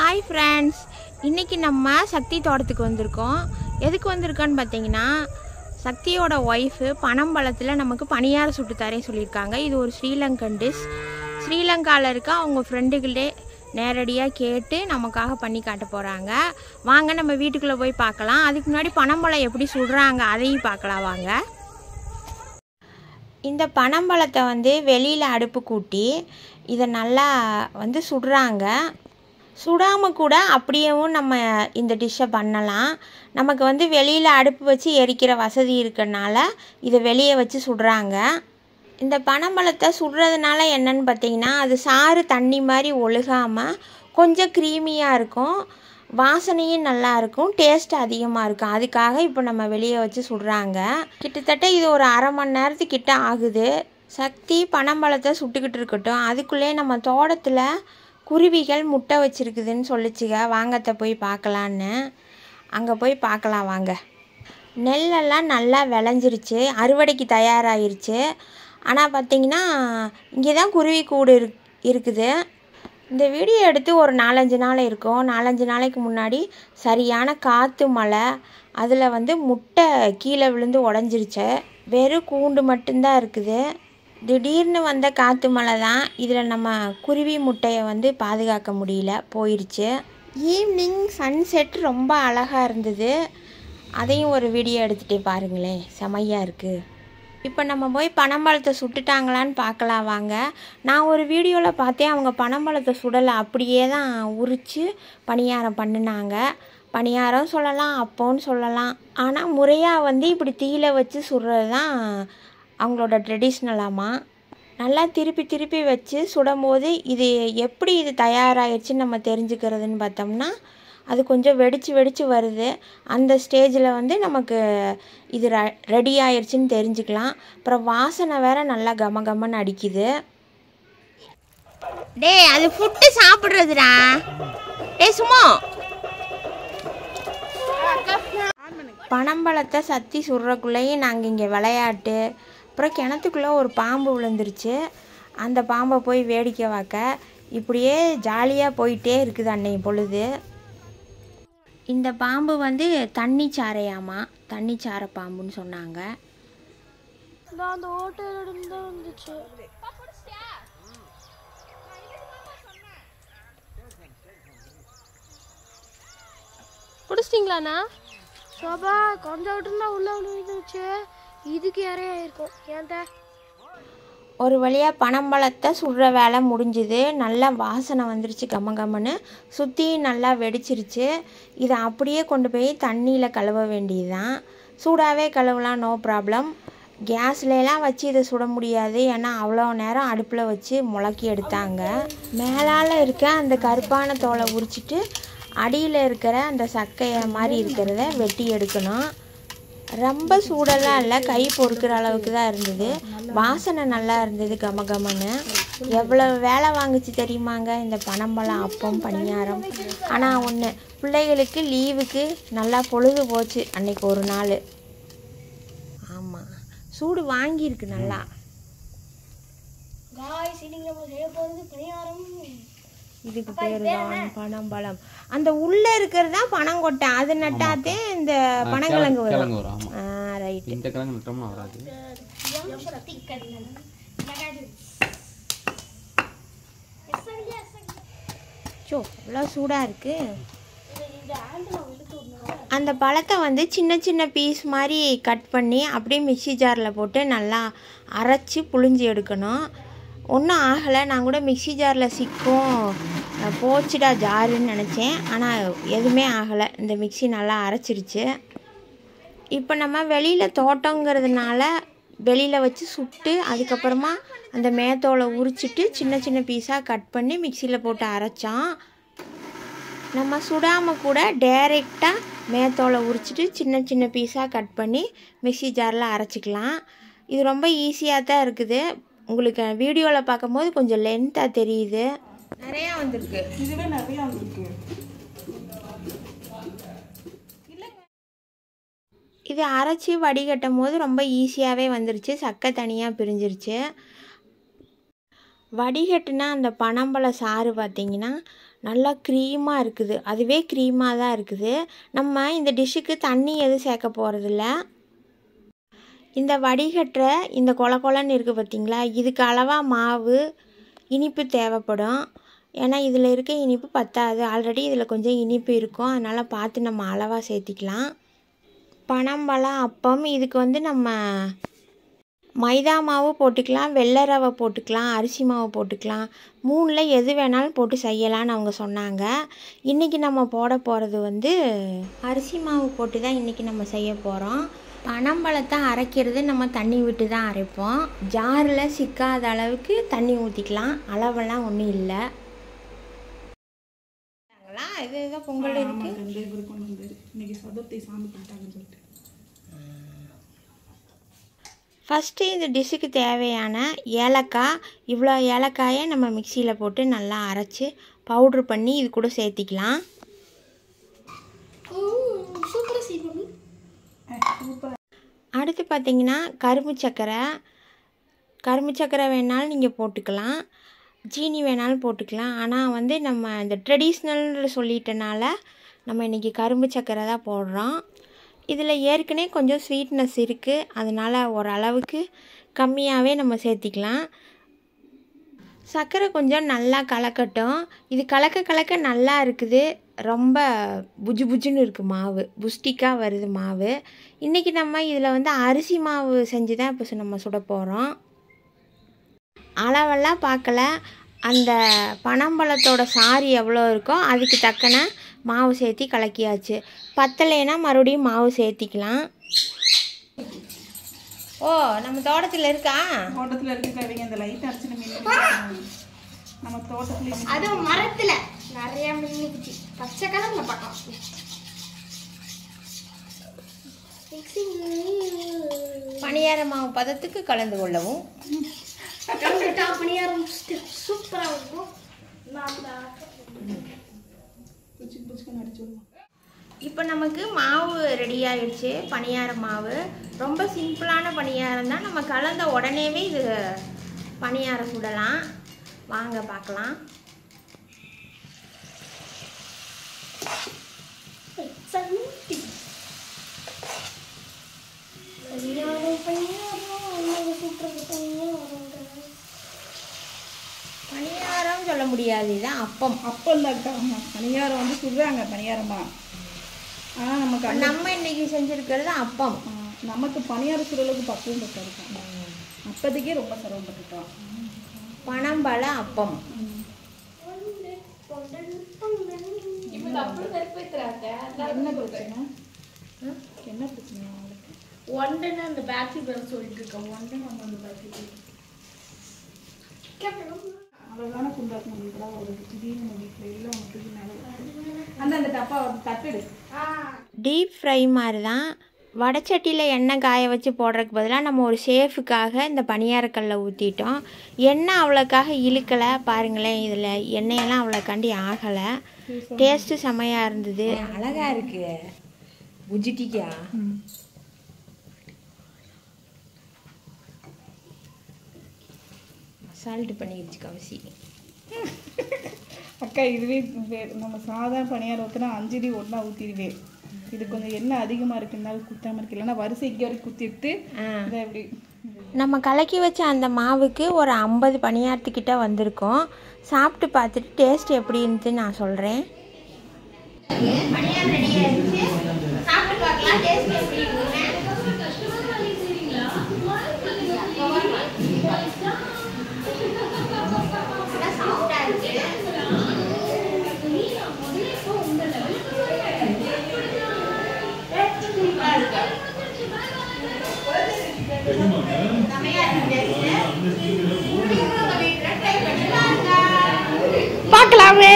Hi friends, இன்றைக்கி நம்ம சக்தி தோட்டத்துக்கு வந்திருக்கோம். எதுக்கு வந்திருக்கோன்னு பார்த்தீங்கன்னா, சக்தியோட ஒய்ஃபு பனம்பழத்தில் நமக்கு பணியாரம் சுட்டு தரேன்னு சொல்லியிருக்காங்க. இது ஒரு ஸ்ரீலங்கன் டிஷ். ஸ்ரீலங்காவில் இருக்க அவங்க ஃப்ரெண்டுகளே நேரடியாக கேட்டு நமக்காக பண்ணி காட்ட போகிறாங்க. வாங்க நம்ம வீட்டுக்குள்ளே போய் பார்க்கலாம். அதுக்கு முன்னாடி பனம்பழம் எப்படி சுடுறாங்க அதையும் பார்க்கலாம் வாங்க. இந்த பனம்பழத்தை வெளியில் அடுப்பு கூட்டி இதை நல்லா சுடுறாங்க. சுடாமல் கூட அப்படியேவும் நம்ம இந்த டிஷ்ஷை பண்ணலாம். நமக்கு வெளியில் அடுப்பு வச்சு எரிக்கிற வசதி இருக்கிறனால இதை வெளியே வச்சு சுடுறாங்க. இந்த பனம்பழத்தை சுடுறதுனால என்னன்னு பார்த்தீங்கன்னா, அது சாறு தண்ணி மாதிரி ஒழுகாமல் கொஞ்சம் க்ரீமியாக இருக்கும், வாசனையும் நல்லா இருக்கும், டேஸ்ட் அதிகமாக இருக்கும். அதுக்காக இப்போ நம்ம வெளியே வச்சு சுடுறாங்க. கிட்டத்தட்ட இது ஒரு அரை மணி நேரத்துக்கிட்ட ஆகுது. சக்தி பனம்பழத்தை சுட்டுக்கிட்டு இருக்கட்டும், அதுக்குள்ளே நம்ம தோட்டத்தில் குருவிகள் முட்டை வச்சுருக்குதுன்னு சொல்லிச்சுங்க. வாங்கத்தை போய் பார்க்கலான்னு. அங்கே போய் பார்க்கலாம் வாங்க. நெல்லெல்லாம் நல்லா விளைஞ்சிருச்சு, அறுவடைக்கு தயாராகிருச்சு. ஆனால் பார்த்திங்கன்னா இங்கே தான் குருவி கூடு இருக்குது. இந்த வீடியோ எடுத்து ஒரு 4-5 நாள் இருக்கும். 4-5 நாளைக்கு முன்னாடி சரியான காற்று மழை, அதில் முட்டை கீழே விழுந்து உடஞ்சிருச்சு. வெறும் கூண்டு மட்டும்தான் இருக்குது. திடீர்னு வந்த காற்று மழை தான் இதில் நம்ம குருவி முட்டையை பாதுகாக்க முடியல, போயிடுச்சு. ஈவினிங் சன்செட் ரொம்ப அழகாக இருந்தது. அதையும் ஒரு வீடியோ எடுத்துகிட்டே பாருங்களேன், செமையாக இருக்குது. இப்போ நம்ம போய் பனம்பழத்தை சுட்டுட்டாங்களான்னு பார்க்கலாம் வாங்க. நான் ஒரு வீடியோவில் பார்த்தேன், அவங்க பனம்பழத்தை சுடலை, அப்படியே தான் உரித்து பணியாரம் பண்ணினாங்க. பணியாரம் சொல்லலாம், அப்போன்னு சொல்லலாம். ஆனால் முறையாக இப்படி தீயில வச்சு சுடுறது தான் அவங்களோட ட்ரெடிஷ்னலாமா. நல்லா திருப்பி திருப்பி வச்சு சுடும்போது எப்படி இது தயாராகிடுச்சின்னு நம்ம தெரிஞ்சுக்கிறதுன்னு பார்த்தோம்னா, அது கொஞ்சம் வெடித்து வருது. அந்த ஸ்டேஜில் நமக்கு இது ரெடி ஆயிடுச்சின்னு தெரிஞ்சுக்கலாம். அப்புறம் வாசனை வேறு நல்லா கமகமன்னு அடிக்குது. அது ஃபுட்டு சாப்பிட்றதுடா. சும்மா பனம்பழத்தை சத்தி சுடுறக்குள்ளேயும் நாங்கள் இங்கே விளையாட்டு. அப்புறம் கிணத்துக்குள்ளே ஒரு பாம்பு விழுந்துருச்சு. அந்த பாம்பை போய் வேடிக்கை பார்க்க இப்படியே ஜாலியாக போயிட்டே இருக்குது அன்னைக்கு பொழுது. இந்த பாம்பு தண்ணி சாரையாமா, தண்ணி சாரை பாம்புன்னு சொன்னாங்க. பிடிச்சிட்டிங்களாண்ணா? சோபா கொஞ்சம் விட்டுருந்தா உள்ள விழுந்துச்சு. இதுக்கு யாரையா இருக்கும் ஏன்ட்ட. ஒரு வழியாக பனம்பழத்தை சுடுற வேலை முடிஞ்சுது. நல்லா வாசனை வந்துருச்சு கம்மன்னு. சுற்றி நல்லா வெடிச்சிருச்சு. இதை அப்படியே கொண்டு போய் தண்ணியில் கழுவ வேண்டியது தான். சூடாகவே கழுவலாம், நோ ப்ராப்ளம். கேஸ்லாம் வச்சு இதை சுட முடியாது, ஏன்னா அவ்வளோ நேரம் அடுப்பில் வச்சு முளக்கி எடுத்தாங்க. மேலால் இருக்க அந்த கருப்பான தோலை உரிச்சிட்டு அடியில் இருக்கிற அந்த சக்கையை மாதிரி இருக்கிறத வெட்டி எடுக்கணும். ரொம்ப சூடெல்லாம் இல்லை, கை பொறுக்கிற அளவுக்கு தான் இருந்தது. வாசனை நல்லா இருந்தது கமகமன்னு. எவ்வளோ வேலை வாங்குச்சு தெரியுமாங்க இந்த பனம்பழம் அப்பம் பணியாரம். ஆனால் ஒன்று, பிள்ளைகளுக்கு லீவுக்கு நல்லா பொழுது போச்சு அன்னைக்கு ஒரு நாள். ஆமாம், சூடு வாங்கியிருக்கு நல்லா. இதுக்கு பேர் தான் பனம்பழம். அந்த உள்ளே இருக்கிறது தான் பனங்கொட்டை, அது நட்டாத்தே இந்த பனங்கிழங்கு வரும். ரைட். இந்த கிழங்கு நட்டோம்னா வராது. இவ்வளோ சூடாக இருக்கு. அந்த பழத்தை சின்ன சின்ன பீஸ் மாதிரி கட் பண்ணி அப்படியே மிக்ஸி ஜாரில் போட்டு நல்லா அரைச்சி புழிஞ்சி எடுக்கணும். ஒன்றும் ஆகலை. நான் கூட மிக்ஸி ஜாரில் சிக்கும் போச்சுடா ஜாருன்னு நினச்சேன். ஆனால் எதுவுமே ஆகலை, இந்த மிக்ஸி நல்லா அரைச்சிருச்சு. இப்போ நம்ம வெளியில் தோட்டங்கிறதுனால வெளியில் வச்சு சுட்டு அதுக்கப்புறமா அந்த மேத்தோலை உரிச்சிட்டு சின்ன சின்ன பீஸாக கட் பண்ணி மிக்சியில் போட்டு அரைச்சோம். நம்ம சுடாமல் கூட டைரெக்டாக மேத்தோலை உரிச்சிட்டு சின்ன சின்ன பீஸாக கட் பண்ணி மிக்ஸி ஜாரில் அரைச்சிக்கலாம். இது ரொம்ப ஈஸியாக தான் இருக்குது. உங்களுக்கு வீடியோவில் பார்க்கும்போது கொஞ்சம் லென்த்தாக தெரியுது. நிறையா வந்திருக்கு. இதுவே நிறையா வந்திருக்கு. இது அரைச்சி வடிகட்டும் போது ரொம்ப ஈஸியாகவே வந்துருச்சு. சக்கை தனியாக பிரிஞ்சிருச்சு. வடிகட்டுனா அந்த பனம்பழ சாறு பார்த்திங்கன்னா நல்லா க்ரீமாக இருக்குது. அதுவே க்ரீமாக தான் இருக்குது. நம்ம இந்த டிஷ்ஷுக்கு தண்ணி எதுவும் சேர்க்க போகிறதில்ல. இந்த வடிகட்டுற இந்த கொல கொலன்னு இருக்குது பார்த்திங்களா, இதுக்கு அளவாக மாவு இனிப்பு தேவைப்படும். ஏன்னா இதில் இருக்க இனிப்பு பத்தாது. ஆல்ரெடி இதில் கொஞ்சம் இனிப்பு இருக்கும். அதனால் பார்த்து நம்ம அளவாக சேர்த்திக்கலாம். பனம்பழம் அப்பம் இதுக்கு வந்து நம்ம மைதா மாவு போட்டுக்கலாம், வெள்ளை ரவை போட்டுக்கலாம், அரிசி மாவு போட்டுக்கலாம். 3ல் எது வேணாலும் போட்டு செய்யலான்னு அவங்க சொன்னாங்க. இன்றைக்கி நம்ம போட போகிறது வந்து அரிசி மாவு போட்டு தான் இன்றைக்கி நம்ம செய்ய போகிறோம். பனம்பழத்தை அரைக்கிறது நம்ம தண்ணி விட்டு தான் அரைப்போம். ஜாரில் சிக்காத அளவுக்கு தண்ணி ஊற்றிக்கலாம். அளவெல்லாம் ஒன்றும் இல்லை. இது பொங்கல் இருக்குது. ஃபஸ்ட்டு இந்த டிஷ்ஷுக்கு தேவையான ஏலக்காய், இவ்வளோ ஏலக்காயை நம்ம மிக்சியில் போட்டு நல்லா அரைச்சி பவுட்ரு பண்ணி இது கூட சேர்த்திக்கலாம். அடுத்து பார்த்திங்கன்னா கரும்பு சர்க்கரை வேணாலும் நீங்கள் போட்டுக்கலாம், சீனி வேணாலும் போட்டுக்கலாம். ஆனால் வந்து நம்ம இந்த ட்ரெடிஷ்னல் சொல்லிட்டனால நம்ம இன்றைக்கி கரும்பு சர்க்கரை தான் போடுறோம். இதில் ஏற்கனவே கொஞ்சம் ஸ்வீட்னஸ் இருக்குது. அதனால் ஓரளவுக்கு கம்மியாகவே நம்ம சேர்த்திக்கலாம். சர்க்கரை கொஞ்சம் நல்லா கலக்கட்டும். இது கலக்க நல்லா இருக்குது. ரொம்ப புஜு புஜுன்னு இருக்குது மாவு, புஷ்டிக்காக வருது மாவு. இன்றைக்கி நம்ம இதில் வந்து அரிசி மாவு செஞ்சு தான் இப்போ நம்ம சுட போகிறோம். அளவெல்லாம் பார்க்கல. அந்த பனம்பழத்தோட சாறு எவ்வளோ இருக்கோ அதுக்கு தக்கன மாவு சேர்த்தி கலக்கியாச்சு. பத்தலைன்னா மறுபடியும் மாவு சேர்த்திக்கலாம். ஓ, நம்ம தோட்டத்தில் இருக்கா? தோட்டத்தில் இருக்கு. அந்த லைட் அரைச்சு நம்ம தோட்டத்தில் அது மரத்தில் நிறைய மின்னுக்குச்சு. பச்சை கலரில் பார்க்கலாம். பணியார மாவு பதத்துக்கு கலந்து கொள்ளவும். பணியாரம் சூப்பராக இருக்கும். இப்போ நமக்கு மாவு ரெடி ஆகிடுச்சு. பணியார மாவு ரொம்ப சிம்பிளான பணியாரம் தான். நம்ம கலந்த உடனேவே இது பணியாரம் சுடலாம். வாங்க பார்க்கலாம். பணியாரம் சொல்ல முடியாது, இதுதான் அப்பம். அப்பம் தான். பணியாரம் வந்து சுடுறாங்க பணியாரமா. ஆனால் நம்ம இன்னைக்கு செஞ்சுருக்கிறது அப்பம். நமக்கு பணியார சுடலுக்கு பக்குவம் பட்டிருக்கோம். அப்போதைக்கே ரொம்ப சிரமப்பட்டுட்டோம். பனம்பழ அப்பம். என்ன பிரச்சனை ஒன்றுன்னு அந்த பேட்டரி பேர் சொல்லிட்டு இருக்கோம். ஒன்று நம்ம அந்த பேட்டரி அவ்வளோதான குண்டாக்கணும். ஒரு திடீர்னு வீட்டில் எல்லாம் அந்த டப்பா தட்டுடு. டீப் ஃப்ரை மாதிரி தான். வடச்சட்டியில் எண்ணெய் காய வச்சு போடுறதுக்கு பதிலாக நம்ம ஒரு ஷேஃபுக்காக இந்த பணியாரக்கல்லை ஊற்றிட்டோம். எண்ணெய் அவ்வளோக்காக இழுக்கலை. பாருங்களேன், இதில் எண்ணெயெல்லாம் அவ்வளோக்காண்டி ஆகலை. டேஸ்ட்டு செமையாக இருந்தது. அழகாக இருக்குது. புஜிட்டிக்கா சால்ட்டு பண்ணிடுச்சு கவசி. அக்கா இதுவே நம்ம சாதாரண பணியாரம் ஊற்றினா 5 அடி ஒன்றா ஊற்றிடுவேன். இது கொஞ்சம் எண்ணெய் அதிகமாக இருக்குனாலும் குத்தாமல் இருக்கு. இல்லைன்னா வரிசைக்கு வரைக்கும் குத்திட்டு இதை எப்படி நம்ம கலக்கி வச்ச அந்த மாவுக்கு ஒரு 50 பணியாரத்துக்கிட்ட வந்திருக்கோம். சாப்பிட்டு பார்த்துட்டு டேஸ்ட் எப்படி இருந்துச்சுன்னு நான் சொல்கிறேன். பணியாரம் ரெடி ஆயிடுச்சு. சாப்பிட்டு பார்க்கலாம் டேஸ்ட் எப்படி இருக்குன்னு. பார்க்கலாமே.